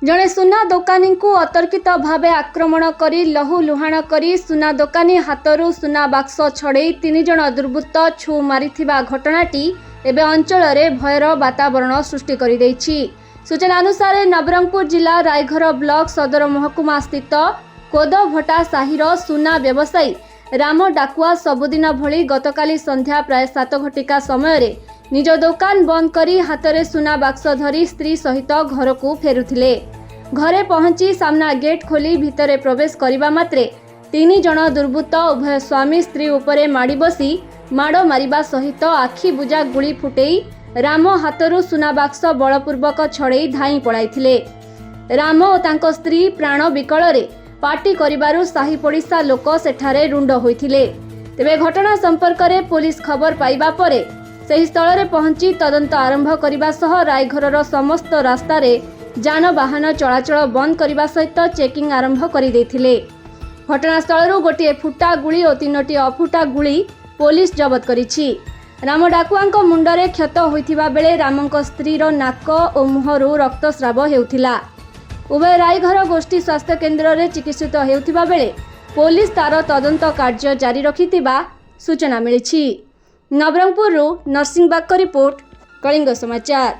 जड़े सुना दोकानी को अतर्कित भावे आक्रमण करी लहुलुहाण करी सुना दोकानी हाथरू सुना बाक्स छड़े 3 जन दुर्बृत्त छु मारिथिबा घटनाटी एबे अंचल में भयर वातावरण सृष्टि करि दैछि। सूचना अनुसार नवरंगपुर जिला रायघर ब्लॉक सदर महकुमा स्थित कोदभटा साहिर सुना व्यवसायी राम डाकुआ सबुदिन भली गतकाली संध्या प्राय 7 घटिका समय निज दुकान बंद करी हाथ सुना बाक्स धरी स्त्री सहित घर को फेरुथिले। घरे पहुंची सामना गेट खोली भितरे प्रवेश करने मात्रे 3 जन दुर्बृत्त उभय स्वामी स्त्री उपरे माड़ी बसी माड़ मारिबा सहित आखि बुझा गुली फुटेई राम हाथरू सुना बाक्स बलपूर्वक छड़े धाई पड़ाइथिले। राम और तांको स्त्री प्राण विकल पार्टी करिबारु साही पड़िशा लोक सेठारे रुंड होइथिले। तेबे घटना संपर्क में पुलिस खबर पाइबा परे सही स्थल में पहुंची तदंत आरंभ करने सह रायघर समस्त रास्ता रे जानवाहन चलाचल बंद करने सहित चेकिंग आरंभ कर घटनास्थल गोटे फुटा गुली और 3टी अफुटा गुली पुलिस जबत करिछि। राम डाकुआ मुंडरे क्षत होइथिबा बेले रामक स्त्रीर नाक और मुहरु रक्तस्राव हेउथिला। उभय रायघर गोष्ठी स्वास्थ्य केन्द्र में चिकित्सित हेउथिबा बेले पुलिस तार तदंत कार्य जारी रखिथिबा सूचना मिलिछि। नवरंगपुर नरसिंहबाग रिपोर्ट कलिंग समाचार।